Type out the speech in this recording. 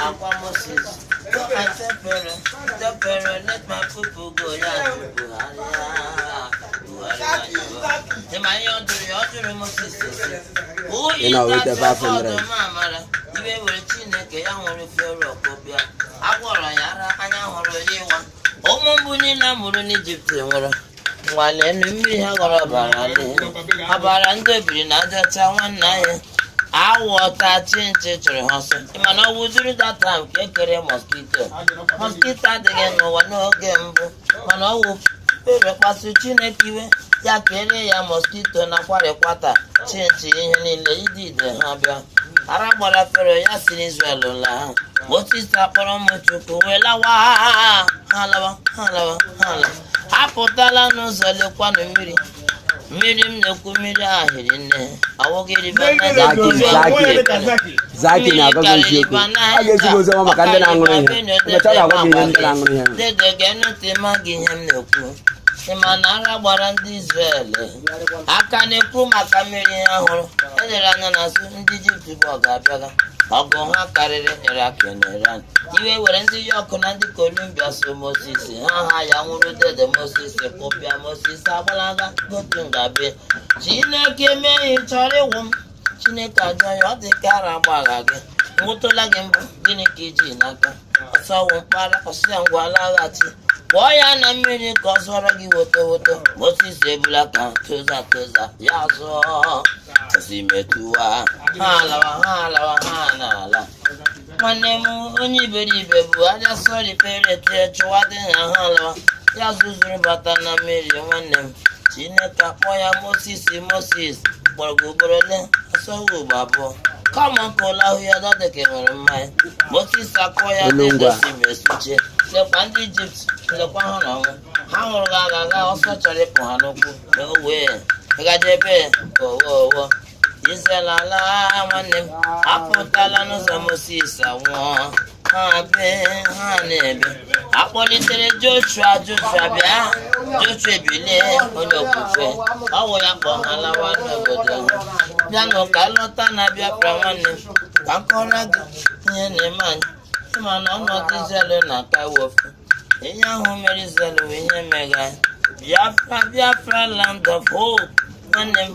Aqua Moses. Go and tell Pharaoh, let my people go. You know, with the 500. Even with Chineke, I want to feel rock up here. I want a yara, and I want to do one. Oh, Mumbuni, Namur in Egypt. While enemy have got a barrel, a barrel, another town night. I want a change to house. If I know would do that time, can't carry a mosquito. Mosquito again, no one no game. Man, I will pass to Chineke. Ya kere ya mosquito na kware kwata chinchi ihe niile idide ha bịa ara gbara fero ya si n'Israel la Moses akpọrọ m Chukwu welawa halawa apụtala n'ụzọ lekwanụ mmiri m na-ekwu mmiri ahịrị nne awogiri bana Zaki na agwa eziokwu a ga-ezigbo ozi ọma maka ndị na-aṅụrụ ihe emechara agwa gị ihe ndị na-aṅụrụ ihe dede ga-enute ma gị ihe m na-ekwu Imana agha gbara ndị Israel aka na-ekwu maka mmiri ha hụrụ enyere anya na asụ ndị Ijipt bụ ọgụ abịaga ọgụ ha karịrị Iraq na Iran iwe were ndị York na ndị Columbia so Moses ha ya nwụrụ dede Moses kụpịa Moses agbalaga gotu ngabe Chineke mee chọrọ ịwụ m Chineke ajọ ya ọ dị ka ara gbagha gị nwụtụla gị mbụ gịnị ka iji n'aka ọsọ wụ mkpara ọsịa ngwa laghachi Kpọọ ya na mmiri ka ọ zọrọ gị woto Moses ebula ka toza ya zụọ osimetụwa ha alawa ha n'ala nwanne m onye iberibe bụ aja sọrị perete chụwa dị na ha alawa ya zụzuru bata na mmiri nwanne m Chineke akpọ ya Moses kpọrọ gị ugboro ole asọghị ugbo abụọ kama ka ụlọ ahụ ya dọdeke nwere mmanya Moses akpọ ya dedesimesụche lekwa ndị Ijipt lekwa ha n'ọnwụ ha nwụrụ gị agaga ọsọ chọrọ ịpụ ha n'ụkwụ na owe ịgajebe owo Israel ala nwanne m apụtala n'ụzọ Moses anwụọ ha na-ebe akpọlitere Joshua bịa Joshua ebilie onye okwukwe ọwụ ya kpọ ha lawa n'obodo bịanụ ka lọta na Biafra nwanne m ka nkọrọ gị ihe na-eme anyị ịma na ọnọdụ Israel na-aka wofu ihe ahụ mere Israel wee ihe megha Biafra land of hope nwanne m